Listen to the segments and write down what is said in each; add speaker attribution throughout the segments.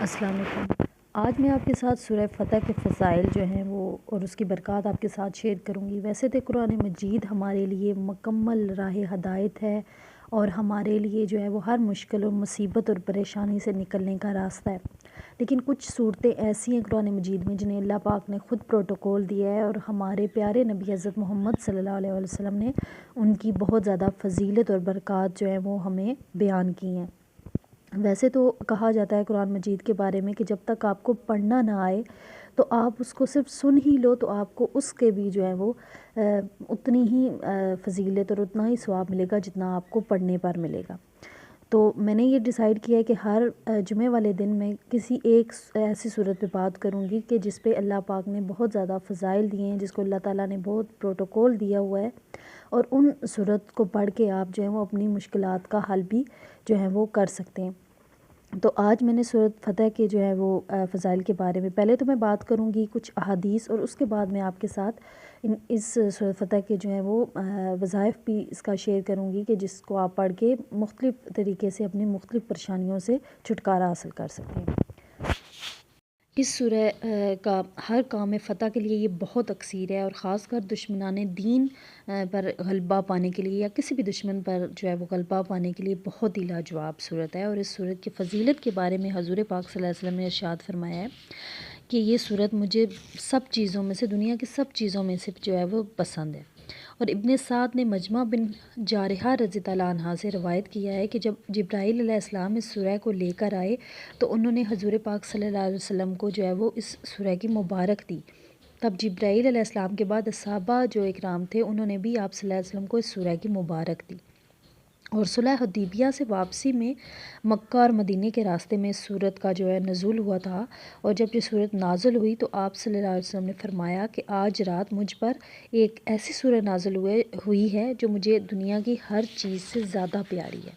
Speaker 1: السلام علیکم۔ آج میں آپ کے ساتھ سورہ فتح کے فضائل جو ہیں وہ اور اس کی برکات آپ کے ساتھ شیئر کروں گی۔ ویسے تو قرآن مجید ہمارے لیے مکمل راہ ہدایت ہے اور ہمارے لیے جو ہے وہ ہر مشکل اور مصیبت اور پریشانی سے نکلنے کا راستہ ہے، لیکن کچھ صورتیں ایسی ہیں قرآن مجید میں جنہیں اللہ پاک نے خود پروٹوکول دیا ہے اور ہمارے پیارے نبی حضرت محمد صلی اللہ علیہ وسلم نے ان کی بہت زیادہ فضیلت اور برکات جو ہیں وہ ہمیں بیان کی ہیں۔ ویسے تو کہا جاتا ہے قرآن مجید کے بارے میں کہ جب تک آپ کو پڑھنا نہ آئے تو آپ اس کو صرف سن ہی لو تو آپ کو اس کے بھی جو ہے وہ اتنی ہی فضیلت اور اتنا ہی ثواب ملے گا جتنا آپ کو پڑھنے پر ملے گا۔ تو میں نے یہ ڈیسائیڈ کیا ہے کہ ہر جمعے والے دن میں کسی ایک ایسی صورت پہ بات کروں گی کہ جس پہ اللہ پاک نے بہت زیادہ فضائل دیے ہیں، جس کو اللہ تعالیٰ نے بہت پروٹوکول دیا ہوا ہے، اور ان صورت کو پڑھ کے آپ جو ہے وہ اپنی مشکلات کا حل بھی جو ہے وہ کر سکتے ہیں۔ تو آج میں نے سورۃ فتح کے جو ہے وہ فضائل کے بارے میں پہلے تو میں بات کروں گی کچھ احادیث، اور اس کے بعد میں آپ کے ساتھ اس سورۃ فتح کے جو ہے وہ وظائف بھی اس کا شیئر کروں گی کہ جس کو آپ پڑھ کے مختلف طریقے سے اپنی مختلف پریشانیوں سے چھٹکارا حاصل کر سکتے ہیں۔ اس سورہ کا ہر کام فتح کے لیے یہ بہت اکثیر ہے، اور خاص کر دشمنان دین پر غلبہ پانے کے لیے یا کسی بھی دشمن پر جو ہے وہ غلبہ پانے کے لیے بہت ہی لاجواب صورت ہے۔ اور اس صورت کی فضیلت کے بارے میں حضور پاک صلی اللہ علیہ وسلم نے ارشاد فرمایا ہے کہ یہ صورت مجھے سب چیزوں میں سے، دنیا کی سب چیزوں میں سے جو ہے وہ پسند ہے۔ اور ابن سعد نے مجمع بن جارحہ رضی اللہ عنہ سے روایت کیا ہے کہ جب جبرائیل علیہ السلام اس سورہ کو لے کر آئے تو انہوں نے حضور پاک صلی اللہ علیہ وسلم کو جو ہے وہ اس سورہ کی مبارک دی۔ تب جبرائیل علیہ السلام کے بعد صحابہ جو اکرام تھے انہوں نے بھی آپ صلی اللہ علیہ وسلم کو اس سورہ کی مبارک دی۔ اور صلح حدیبیہ سے واپسی میں مکہ اور مدینہ کے راستے میں اس سورت کا جو ہے نزول ہوا تھا، اور جب یہ سورت نازل ہوئی تو آپ صلی اللہ علیہ وسلم نے فرمایا کہ آج رات مجھ پر ایک ایسی سورت نازل ہوئی ہے جو مجھے دنیا کی ہر چیز سے زیادہ پیاری ہے۔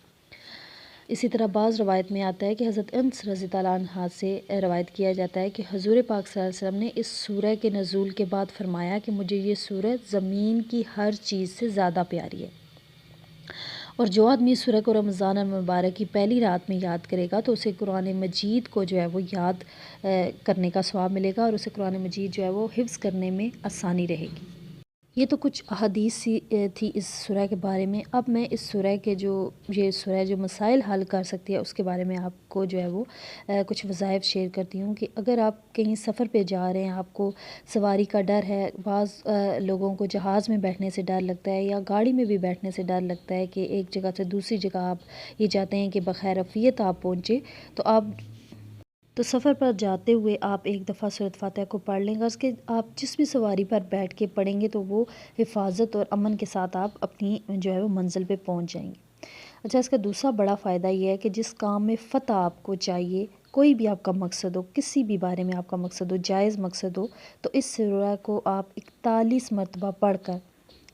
Speaker 1: اسی طرح بعض روایت میں آتا ہے کہ حضرت انس رضی اللہ عنہ سے روایت کیا جاتا ہے کہ حضور پاک صلی اللہ علیہ وسلم نے اس سورہ کے نزول کے بعد فرمایا کہ مجھے یہ سورت زمین کی ہر چیز سے زیادہ پیاری ہے، اور جو آدمی اس سورہ کو رمضان المبارک کی پہلی رات میں یاد کرے گا تو اسے قرآن مجید کو جو ہے وہ یاد کرنے کا ثواب ملے گا، اور اسے قرآن مجید جو ہے وہ حفظ کرنے میں آسانی رہے گی۔ یہ تو کچھ احادیث تھی اس سورہ کے بارے میں۔ اب میں اس سورہ کے یہ سورہ جو مسائل حل کر سکتی ہے اس کے بارے میں آپ کو جو ہے وہ کچھ وظائف شیئر کرتی ہوں کہ اگر آپ کہیں سفر پہ جا رہے ہیں، آپ کو سواری کا ڈر ہے، بعض لوگوں کو جہاز میں بیٹھنے سے ڈر لگتا ہے یا گاڑی میں بھی بیٹھنے سے ڈر لگتا ہے کہ ایک جگہ سے دوسری جگہ آپ یہ چاہتے ہیں کہ بخیر عافیت آپ پہنچے، تو سفر پر جاتے ہوئے آپ ایک دفعہ سورۃ فاتحہ کو پڑھ لیں گا، اس کے آپ جس بھی سواری پر بیٹھ کے پڑھیں گے تو وہ حفاظت اور امن کے ساتھ آپ اپنی جو ہے وہ منزل پہ پہنچ جائیں گے۔ اچھا، اس کا دوسرا بڑا فائدہ یہ ہے کہ جس کام میں فتح آپ کو چاہیے، کوئی بھی آپ کا مقصد ہو، کسی بھی بارے میں آپ کا مقصد ہو، جائز مقصد ہو، تو اس سورہ کو آپ 41 مرتبہ پڑھ کر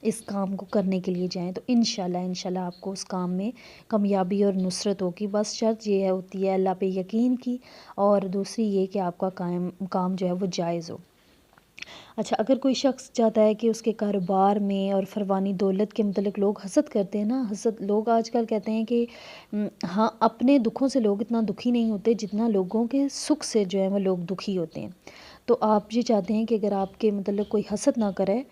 Speaker 1: اس کام کو کرنے کے لیے جائیں تو انشاءاللہ آپ کو اس کام میں کامیابی اور نصرت ہوگی۔ بس شرط یہ ہوتی ہے اللہ پہ یقین کی، اور دوسری یہ کہ آپ کا کام جو ہے وہ جائز ہو۔ اچھا، اگر کوئی شخص چاہتا ہے کہ اس کے کاروبار میں اور فروانی دولت کے متعلق لوگ حسد کرتے ہیں نا، لوگ آج کل کہتے ہیں کہ ہاں، اپنے دکھوں سے لوگ اتنا دکھی نہیں ہوتے جتنا لوگوں کے سکھ سے جو ہے وہ لوگ دکھی ہوتے ہیں۔ تو آپ یہ چاہتے ہیں کہ اگر آپ کے متعلق کوئی حسد نہ کرے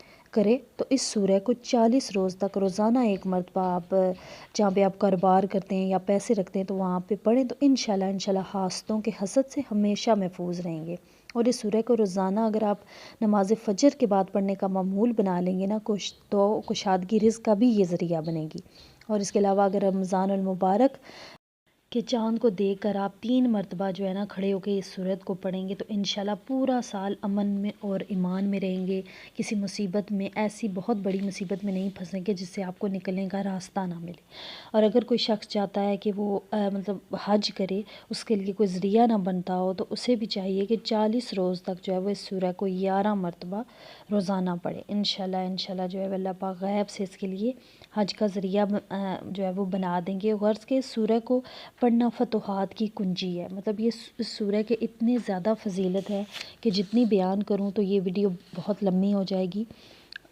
Speaker 1: تو اس سورہ کو 40 روز تک روزانہ ایک مرتبہ آپ جہاں پہ آپ کاروبار کرتے ہیں یا پیسے رکھتے ہیں تو وہاں پہ پڑھیں تو انشاءاللہ حاسدوں کے حسد سے ہمیشہ محفوظ رہیں گے۔ اور اس سورہ کو روزانہ اگر آپ نماز فجر کے بعد پڑھنے کا معمول بنا لیں گے نا تو کشادگی رزق کا بھی یہ ذریعہ بنے گی۔ اور اس کے علاوہ اگر رمضان المبارک کہ چاند کو دیکھ کر آپ 3 مرتبہ جو ہے نا کھڑے ہو کے اس سورت کو پڑھیں گے تو انشاءاللہ پورا سال امن میں اور ایمان میں رہیں گے، کسی مصیبت میں، ایسی بہت بڑی مصیبت میں نہیں پھنسیں گے جس سے آپ کو نکلنے کا راستہ نہ ملے۔ اور اگر کوئی شخص چاہتا ہے کہ وہ حج کرے، اس کے لیے کوئی ذریعہ نہ بنتا ہو، تو اسے بھی چاہیے کہ 40 روز تک جو ہے وہ اس سورہ کو 11 مرتبہ روزانہ پڑھے۔ انشاءاللہ جو ہے اللہ پاک غیب سے اس کے لیے حج کا ذریعہ جو ہے وہ بنا دیں گے۔ غرض کے اس سورہ کو پڑھنا فتوحات کی کنجی ہے، یہ اس سورہ کے اتنے زیادہ فضیلت ہے کہ جتنی بیان کروں تو یہ ویڈیو بہت لمبی ہو جائے گی۔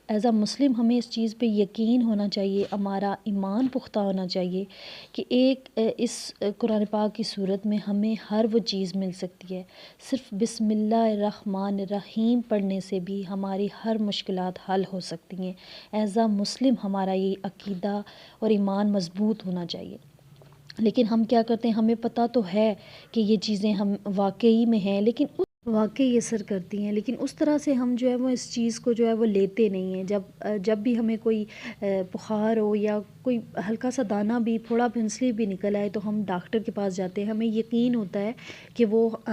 Speaker 1: ایز اے مسلم ہمیں اس چیز پہ یقین ہونا چاہیے، ہمارا ایمان پختہ ہونا چاہیے کہ اس قرآن پاک کی صورت میں ہمیں ہر وہ چیز مل سکتی ہے۔ صرف بسم اللہ الرحمن الرحیم پڑھنے سے بھی ہماری ہر مشکلات حل ہو سکتی ہیں۔ ایز اے مسلم ہمارا یہ عقیدہ اور ایمان مضبوط ہونا چاہیے۔ لیکن ہم کیا کرتے ہیں، ہمیں پتہ تو ہے کہ یہ چیزیں ہم واقعی میں ہیں، لیکن واقعی اثر کرتی ہیں، لیکن اس طرح سے ہم جو ہے وہ اس چیز کو جو ہے وہ لیتے نہیں ہیں۔ جب بھی ہمیں کوئی بخار ہو یا کوئی ہلکا سا دانہ بھی، پھوڑا پھنسلی بھی نکل آئے تو ہم ڈاکٹر کے پاس جاتے ہیں، ہمیں یقین ہوتا ہے کہ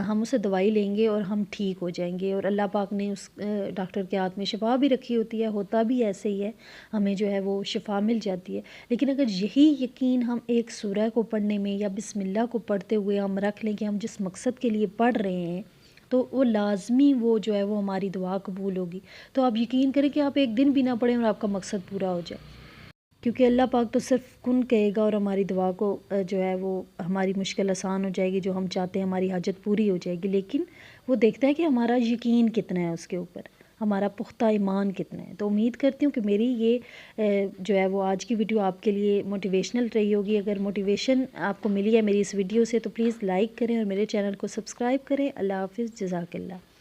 Speaker 1: ہم اسے دوائی لیں گے اور ہم ٹھیک ہو جائیں گے، اور اللہ پاک نے اس ڈاکٹر کے ہاتھ میں شفا بھی رکھی ہوتی ہے، ہوتا بھی ایسے ہی ہے، ہمیں جو ہے وہ شفا مل جاتی ہے۔ لیکن اگر یہی یقین ہم ایک سورہ کو پڑھنے میں یا بسم اللہ کو پڑھتے ہوئے ہم رکھ لیں کہ ہم جس مقصد کے لیے پڑھ رہے ہیں تو وہ لازمی وہ جو ہے وہ ہماری دعا قبول ہوگی۔ تو آپ یقین کریں کہ آپ ایک دن بھی نہ پڑھیں اور آپ کا مقصد پورا ہو جائے، کیونکہ اللہ پاک تو صرف کن کہے گا اور ہماری دعا کو جو ہے وہ ہماری مشکل آسان ہو جائے گی، جو ہم چاہتے ہیں ہماری حاجت پوری ہو جائے گی۔ لیکن وہ دیکھتا ہے کہ ہمارا یقین کتنا ہے اس کے اوپر، ہمارا پختہ ایمان کتنا ہے۔ تو امید کرتی ہوں کہ میری یہ جو ہے وہ آج کی ویڈیو آپ کے لیے موٹیویشنل رہی ہوگی۔ اگر موٹیویشن آپ کو ملی ہے میری اس ویڈیو سے تو پلیز لائک کریں اور میرے چینل کو سبسکرائب کریں۔ اللہ حافظ، جزاک اللہ۔